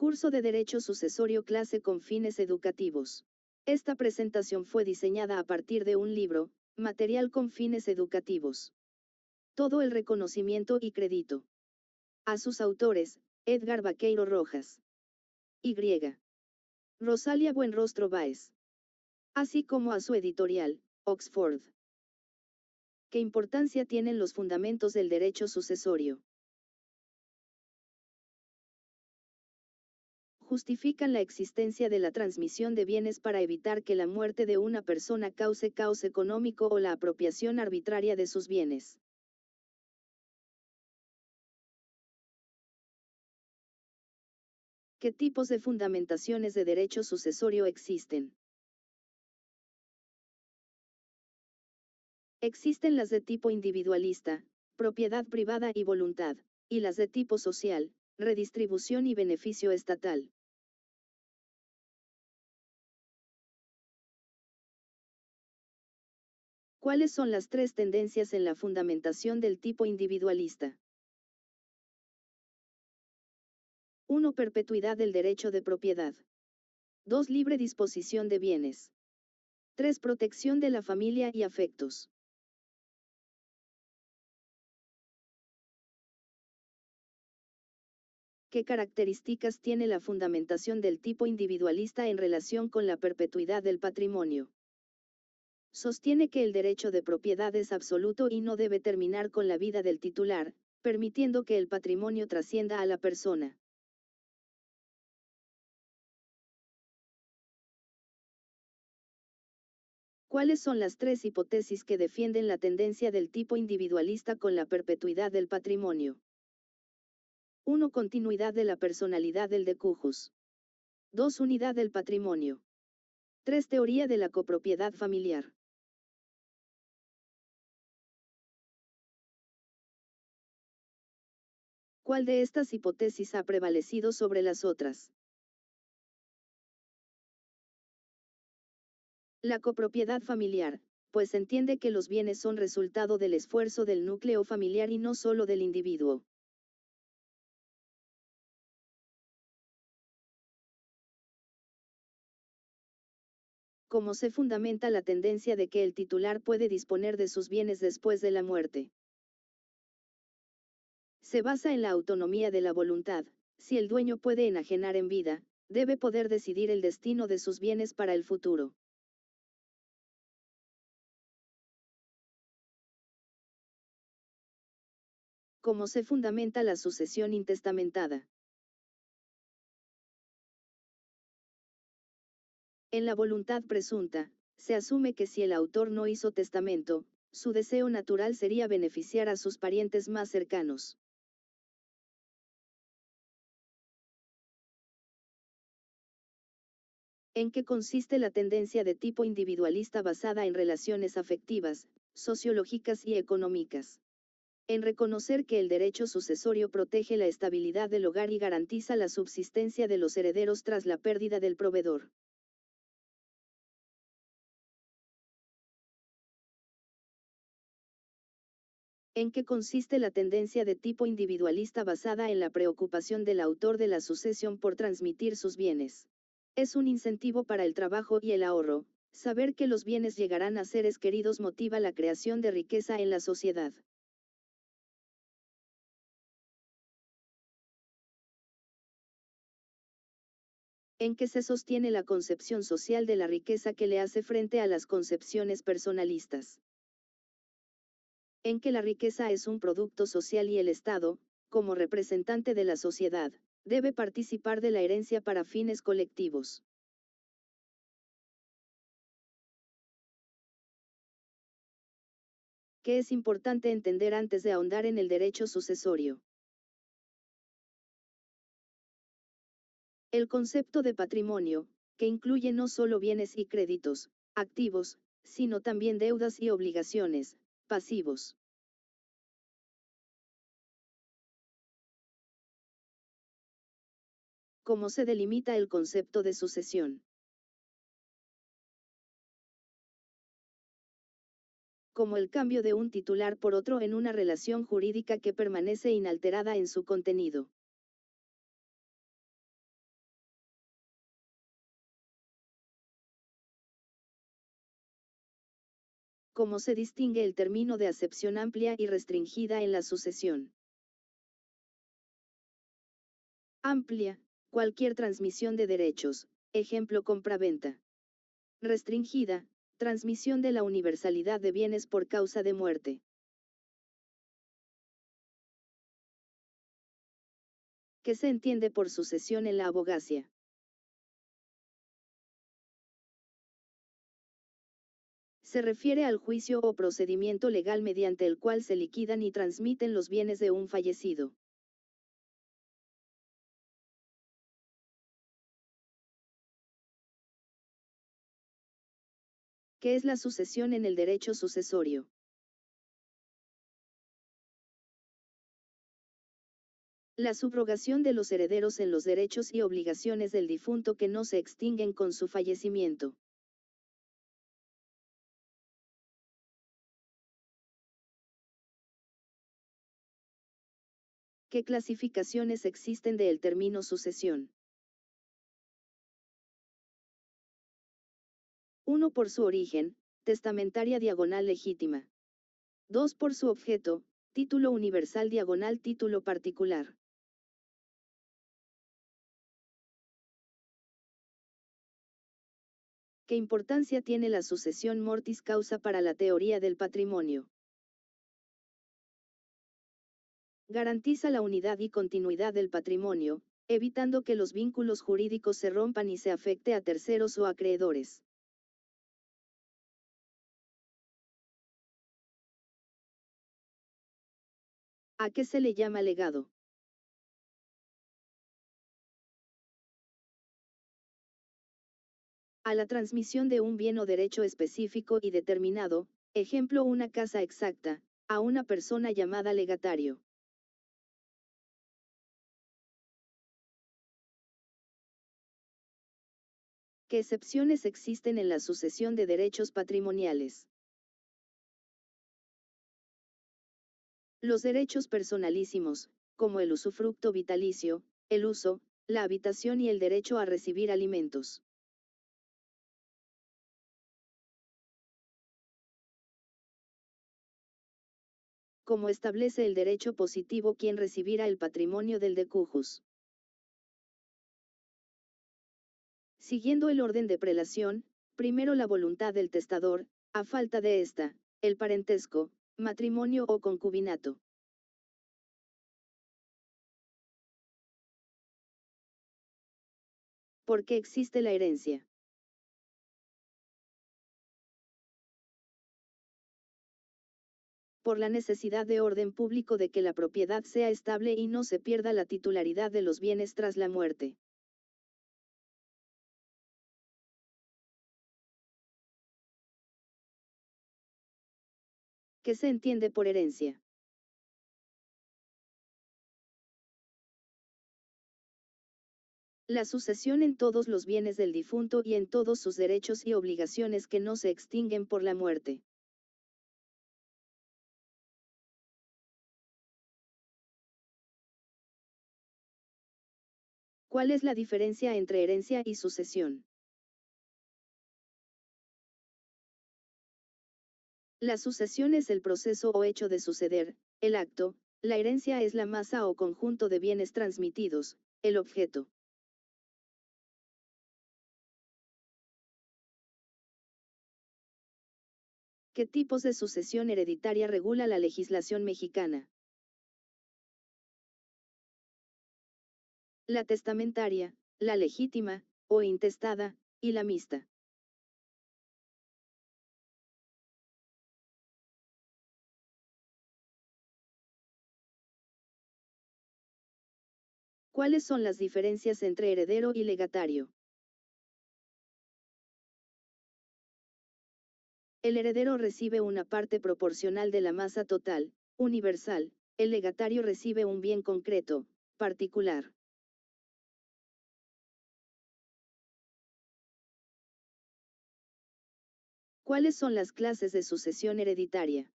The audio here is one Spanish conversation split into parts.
Curso de Derecho Sucesorio clase con fines educativos. Esta presentación fue diseñada a partir de un libro, material con fines educativos. Todo el reconocimiento y crédito a sus autores, Edgar Vaqueiro Rojas. Y. Rosalia Buenrostro Báez. Así como a su editorial, Oxford. ¿Qué importancia tienen los fundamentos del derecho sucesorio? Justifican la existencia de la transmisión de bienes para evitar que la muerte de una persona cause caos económico o la apropiación arbitraria de sus bienes. ¿Qué tipos de fundamentaciones de derecho sucesorio existen? Existen las de tipo individualista, propiedad privada y voluntad, y las de tipo social, redistribución y beneficio estatal. ¿Cuáles son las tres tendencias en la fundamentación del tipo individualista? 1. Perpetuidad del derecho de propiedad. 2. Libre disposición de bienes. 3. Protección de la familia y afectos. ¿Qué características tiene la fundamentación del tipo individualista en relación con la perpetuidad del patrimonio? Sostiene que el derecho de propiedad es absoluto y no debe terminar con la vida del titular, permitiendo que el patrimonio trascienda a la persona. ¿Cuáles son las tres hipótesis que defienden la tendencia del tipo individualista con la perpetuidad del patrimonio? 1. Continuidad de la personalidad del decujus. 2. Unidad del patrimonio. 3. Teoría de la copropiedad familiar. ¿Cuál de estas hipótesis ha prevalecido sobre las otras? La copropiedad familiar, pues entiende que los bienes son resultado del esfuerzo del núcleo familiar y no solo del individuo. ¿Cómo se fundamenta la tendencia de que el titular puede disponer de sus bienes después de la muerte? Se basa en la autonomía de la voluntad. Si el dueño puede enajenar en vida, debe poder decidir el destino de sus bienes para el futuro. ¿Cómo se fundamenta la sucesión intestamentada? En la voluntad presunta, se asume que si el autor no hizo testamento, su deseo natural sería beneficiar a sus parientes más cercanos. ¿En qué consiste la tendencia de tipo individualista basada en relaciones afectivas, sociológicas y económicas? En reconocer que el derecho sucesorio protege la estabilidad del hogar y garantiza la subsistencia de los herederos tras la pérdida del proveedor. ¿En qué consiste la tendencia de tipo individualista basada en la preocupación del autor de la sucesión por transmitir sus bienes? Es un incentivo para el trabajo y el ahorro. Saber que los bienes llegarán a seres queridos motiva la creación de riqueza en la sociedad. ¿En qué se sostiene la concepción social de la riqueza que le hace frente a las concepciones personalistas? En que la riqueza es un producto social y el Estado, como representante de la sociedad, debe participar de la herencia para fines colectivos. ¿Qué es importante entender antes de ahondar en el derecho sucesorio? El concepto de patrimonio, que incluye no solo bienes y créditos, activos, sino también deudas y obligaciones, pasivos. ¿Cómo se delimita el concepto de sucesión? Como el cambio de un titular por otro en una relación jurídica que permanece inalterada en su contenido. Como se distingue el término de acepción amplia y restringida en la sucesión. Amplia, cualquier transmisión de derechos, ejemplo compraventa. Restringida, transmisión de la universalidad de bienes por causa de muerte. ¿Qué se entiende por sucesión en la abogacía? Se refiere al juicio o procedimiento legal mediante el cual se liquidan y transmiten los bienes de un fallecido. ¿Qué es la sucesión en el derecho sucesorio? La subrogación de los herederos en los derechos y obligaciones del difunto que no se extinguen con su fallecimiento. ¿Qué clasificaciones existen del término sucesión? 1. Por su origen, testamentaria diagonal legítima. 2. Por su objeto, título universal diagonal título particular. ¿Qué importancia tiene la sucesión mortis causa para la teoría del patrimonio? Garantiza la unidad y continuidad del patrimonio, evitando que los vínculos jurídicos se rompan y se afecte a terceros o acreedores. ¿A qué se le llama legado? A la transmisión de un bien o derecho específico y determinado, ejemplo una casa exacta, a una persona llamada legatario. ¿Qué excepciones existen en la sucesión de derechos patrimoniales? Los derechos personalísimos, como el usufructo vitalicio, el uso, la habitación y el derecho a recibir alimentos. Como establece el derecho positivo quien recibirá el patrimonio del decujus. Siguiendo el orden de prelación, primero la voluntad del testador, a falta de esta, el parentesco, matrimonio o concubinato. ¿Por qué existe la herencia? Por la necesidad de orden público de que la propiedad sea estable y no se pierda la titularidad de los bienes tras la muerte. ¿Qué se entiende por herencia? La sucesión en todos los bienes del difunto y en todos sus derechos y obligaciones que no se extinguen por la muerte. ¿Cuál es la diferencia entre herencia y sucesión? La sucesión es el proceso o hecho de suceder, el acto; la herencia es la masa o conjunto de bienes transmitidos, el objeto. ¿Qué tipos de sucesión hereditaria regula la legislación mexicana? La testamentaria, la legítima, o intestada, y la mixta. ¿Cuáles son las diferencias entre heredero y legatario? El heredero recibe una parte proporcional de la masa total, universal; el legatario recibe un bien concreto, particular. ¿Cuáles son las clases de sucesión hereditaria?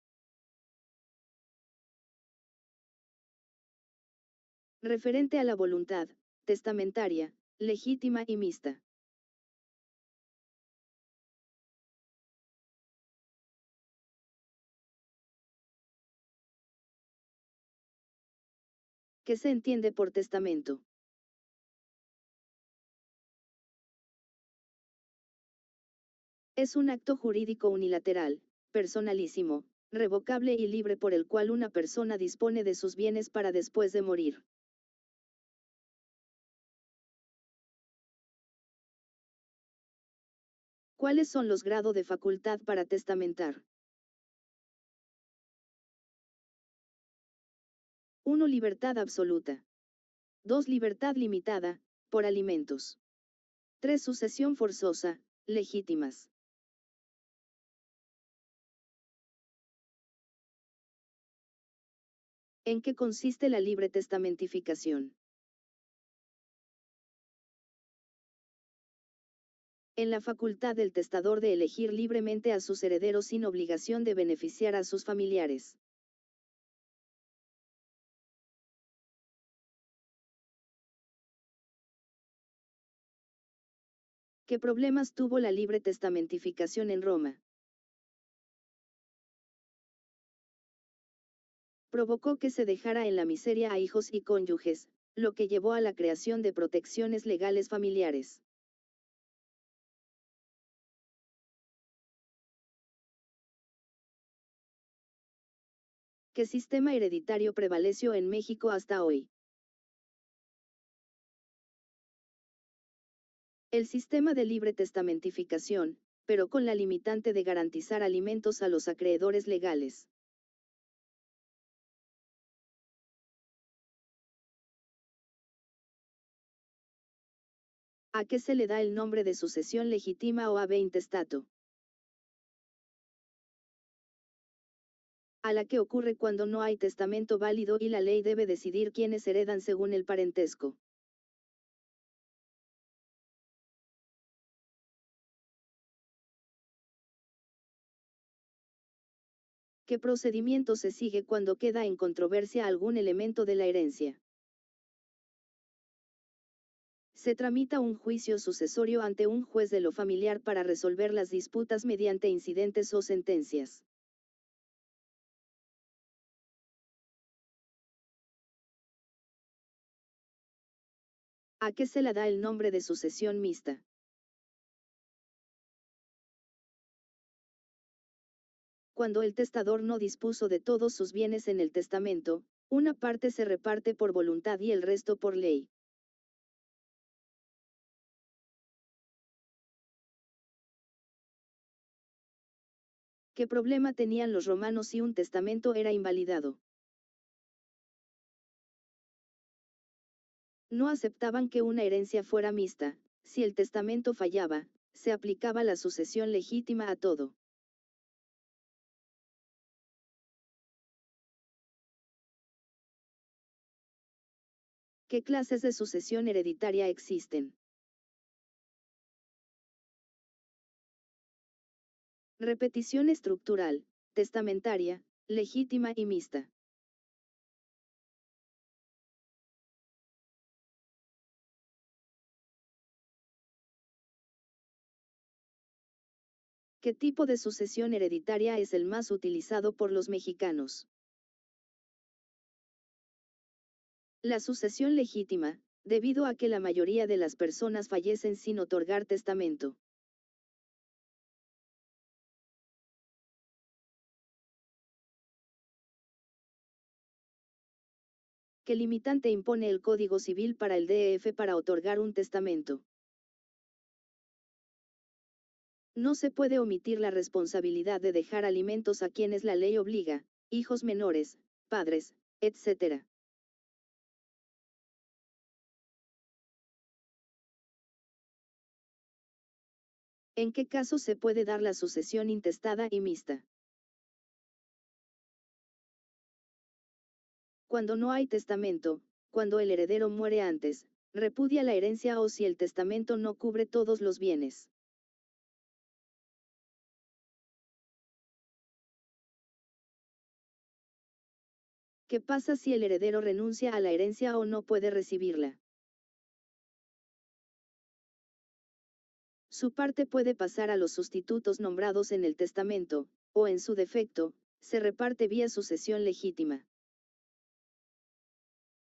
Referente a la voluntad, testamentaria, legítima y mixta. ¿Qué se entiende por testamento? Es un acto jurídico unilateral, personalísimo, revocable y libre por el cual una persona dispone de sus bienes para después de morir. ¿Cuáles son los grados de facultad para testamentar? 1. Libertad absoluta. 2. Libertad limitada, por alimentos. 3. Sucesión forzosa, legítimas. ¿En qué consiste la libre testamentificación? En la facultad del testador de elegir libremente a sus herederos sin obligación de beneficiar a sus familiares. ¿Qué problemas tuvo la libre testamentificación en Roma? Provocó que se dejara en la miseria a hijos y cónyuges, lo que llevó a la creación de protecciones legales familiares. ¿Qué sistema hereditario prevaleció en México hasta hoy? El sistema de libre testamentificación, pero con la limitante de garantizar alimentos a los acreedores legales. ¿A qué se le da el nombre de sucesión legítima o ave intestato? A la que ocurre cuando no hay testamento válido y la ley debe decidir quiénes heredan según el parentesco. ¿Qué procedimiento se sigue cuando queda en controversia algún elemento de la herencia? Se tramita un juicio sucesorio ante un juez de lo familiar para resolver las disputas mediante incidentes o sentencias. ¿A qué se le da el nombre de sucesión mixta? Cuando el testador no dispuso de todos sus bienes en el testamento, una parte se reparte por voluntad y el resto por ley. ¿Qué problema tenían los romanos si un testamento era invalidado? No aceptaban que una herencia fuera mixta. Si el testamento fallaba, se aplicaba la sucesión legítima a todo. ¿Qué clases de sucesión hereditaria existen? Repetición estructural, testamentaria, legítima y mixta. ¿Qué tipo de sucesión hereditaria es el más utilizado por los mexicanos? La sucesión legítima, debido a que la mayoría de las personas fallecen sin otorgar testamento. ¿Qué limitante impone el Código Civil para el DF para otorgar un testamento? No se puede omitir la responsabilidad de dejar alimentos a quienes la ley obliga, hijos menores, padres, etc. ¿En qué caso se puede dar la sucesión intestada y mixta? Cuando no hay testamento, cuando el heredero muere antes, repudia la herencia o si el testamento no cubre todos los bienes. ¿Qué pasa si el heredero renuncia a la herencia o no puede recibirla? Su parte puede pasar a los sustitutos nombrados en el testamento, o en su defecto, se reparte vía sucesión legítima.